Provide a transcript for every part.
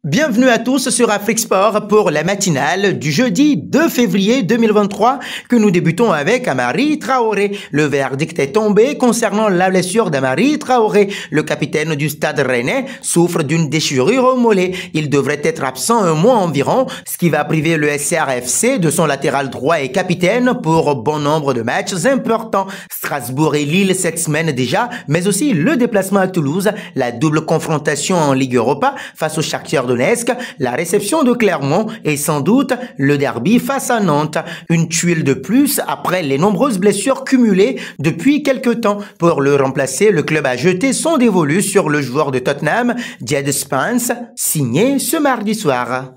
Bienvenue à tous sur Afrique Sport pour la matinale du jeudi 2 février 2023 que nous débutons avec Amari Traoré. Le verdict est tombé concernant la blessure d'Amari Traoré. Le capitaine du Stade Rennais souffre d'une déchirure au mollet. Il devrait être absent un mois environ, ce qui va priver le SRFC de son latéral droit et capitaine pour bon nombre de matchs importants. Strasbourg et Lille cette semaine déjà, mais aussi le déplacement à Toulouse, la double confrontation en Ligue Europa face au Shakhtar Donetsk, la réception de Clermont et sans doute le derby face à Nantes. Une tuile de plus après les nombreuses blessures cumulées depuis quelques temps. Pour le remplacer, le club a jeté son dévolu sur le joueur de Tottenham, Jadon Spence, signé ce mardi soir.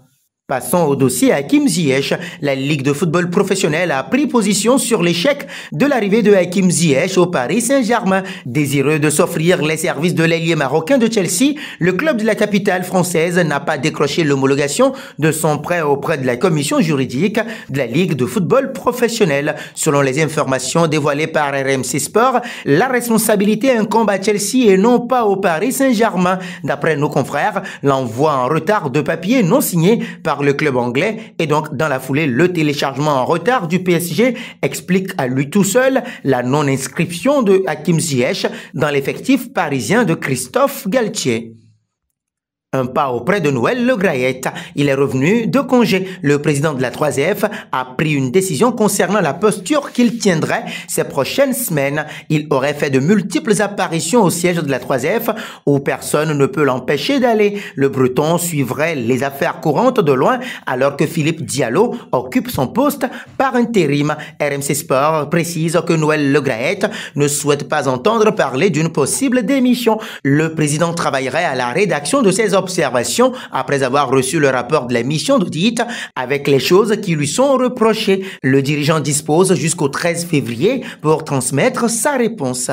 Passons au dossier Hakim Ziyech. La Ligue de football professionnel a pris position sur l'échec de l'arrivée de Hakim Ziyech au Paris Saint-Germain. Désireux de s'offrir les services de l'ailier marocain de Chelsea, le club de la capitale française n'a pas décroché l'homologation de son prêt auprès de la commission juridique de la Ligue de football professionnel. Selon les informations dévoilées par RMC Sport, la responsabilité incombe à Chelsea et non pas au Paris Saint-Germain. D'après nos confrères, l'envoi en retard de papier non signé par le club anglais et donc dans la foulée le téléchargement en retard du PSG explique à lui tout seul la non-inscription de Hakim Ziyech dans l'effectif parisien de Christophe Galtier. Un pas auprès de Noël Le Graët. Il est revenu de congé. Le président de la 3F a pris une décision concernant la posture qu'il tiendrait ces prochaines semaines. Il aurait fait de multiples apparitions au siège de la 3F où personne ne peut l'empêcher d'aller. Le Breton suivrait les affaires courantes de loin alors que Philippe Diallo occupe son poste par intérim. RMC Sport précise que Noël Le Graët ne souhaite pas entendre parler d'une possible démission. Le président travaillerait à la rédaction de ses observations après avoir reçu le rapport de la mission d'audit avec les choses qui lui sont reprochées. Le dirigeant dispose jusqu'au 13 février pour transmettre sa réponse.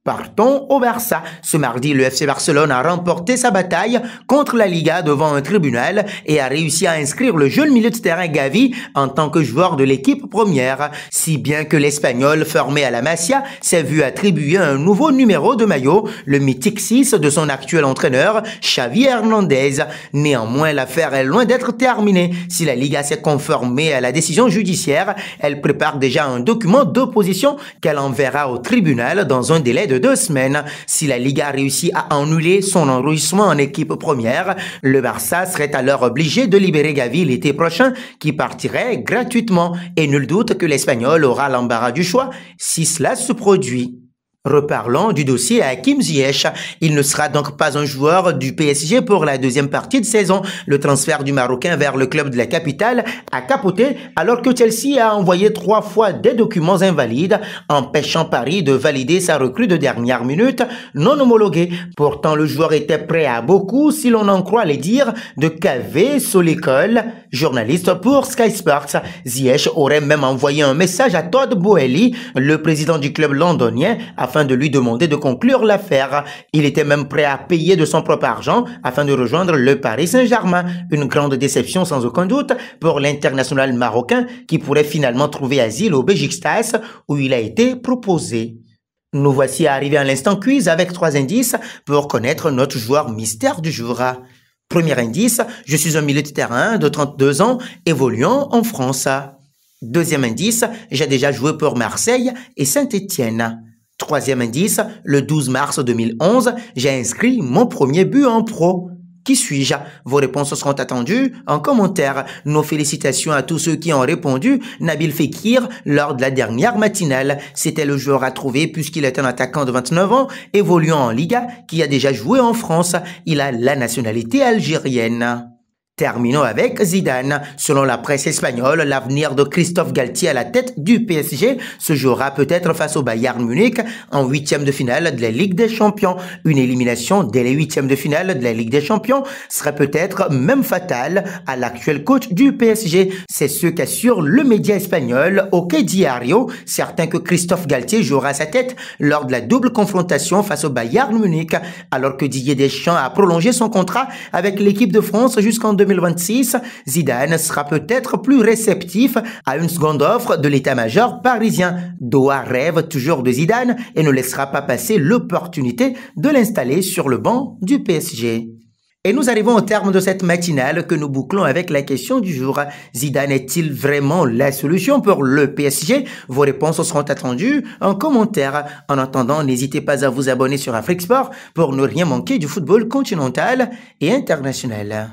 Partons au Barça. Ce mardi, le FC Barcelone a remporté sa bataille contre la Liga devant un tribunal et a réussi à inscrire le jeune milieu de terrain Gavi en tant que joueur de l'équipe première, si bien que l'Espagnol formé à la Masia s'est vu attribuer un nouveau numéro de maillot, le mythique 6 de son actuel entraîneur, Xavi Hernandez. Néanmoins, l'affaire est loin d'être terminée. Si la Liga s'est conformée à la décision judiciaire, elle prépare déjà un document d'opposition qu'elle enverra au tribunal dans un délai de 2 semaines. Si la Liga réussit à annuler son enregistrement en équipe première, le Barça serait alors obligé de libérer Gavi l'été prochain, qui partirait gratuitement. Et nul doute que l'Espagnol aura l'embarras du choix si cela se produit. Reparlons du dossier Hakim Ziyech. Il ne sera donc pas un joueur du PSG pour la deuxième partie de saison. Le transfert du Marocain vers le club de la capitale a capoté alors que Chelsea a envoyé 3 fois des documents invalides, empêchant Paris de valider sa recrue de dernière minute non homologuée. Pourtant, le joueur était prêt à beaucoup si l'on en croit les dires de Kaveh Solikol, journaliste pour Sky Sports. Ziyech aurait même envoyé un message à Todd Boehly, le président du club londonien, afin de lui demander de conclure l'affaire. Il était même prêt à payer de son propre argent afin de rejoindre le Paris Saint-Germain. Une grande déception sans aucun doute pour l'international marocain qui pourrait finalement trouver asile au Beşiktaş où il a été proposé. Nous voici arrivés à l'instant quiz avec 3 indices pour connaître notre joueur mystère du jour. Premier indice, je suis un milieu de terrain de 32 ans évoluant en France. Deuxième indice, j'ai déjà joué pour Marseille et Saint-Étienne. Troisième indice, le 12 mars 2011, j'ai inscrit mon premier but en pro. Qui suis-je? Vos réponses seront attendues en commentaire. Nos félicitations à tous ceux qui ont répondu. Nabil Fekir, lors de la dernière matinale, c'était le joueur à trouver puisqu'il est un attaquant de 29 ans, évoluant en Liga, qui a déjà joué en France. Il a la nationalité algérienne. Terminons avec Zidane. Selon la presse espagnole, l'avenir de Christophe Galtier à la tête du PSG se jouera peut-être face au Bayern Munich en 8e de finale de la Ligue des Champions. Une élimination dès les 8e de finale de la Ligue des Champions serait peut-être même fatale à l'actuel coach du PSG. C'est ce qu'assure le média espagnol OK Diario, certain que Christophe Galtier jouera sa tête lors de la double confrontation face au Bayern Munich, alors que Didier Deschamps a prolongé son contrat avec l'équipe de France jusqu'en 2026, Zidane sera peut-être plus réceptif à une seconde offre de l'état-major parisien. Doha rêve toujours de Zidane et ne laissera pas passer l'opportunité de l'installer sur le banc du PSG. Et nous arrivons au terme de cette matinale que nous bouclons avec la question du jour. Zidane est-il vraiment la solution pour le PSG? Vos réponses seront attendues en commentaire. En attendant, n'hésitez pas à vous abonner sur Afrique Sport pour ne rien manquer du football continental et international.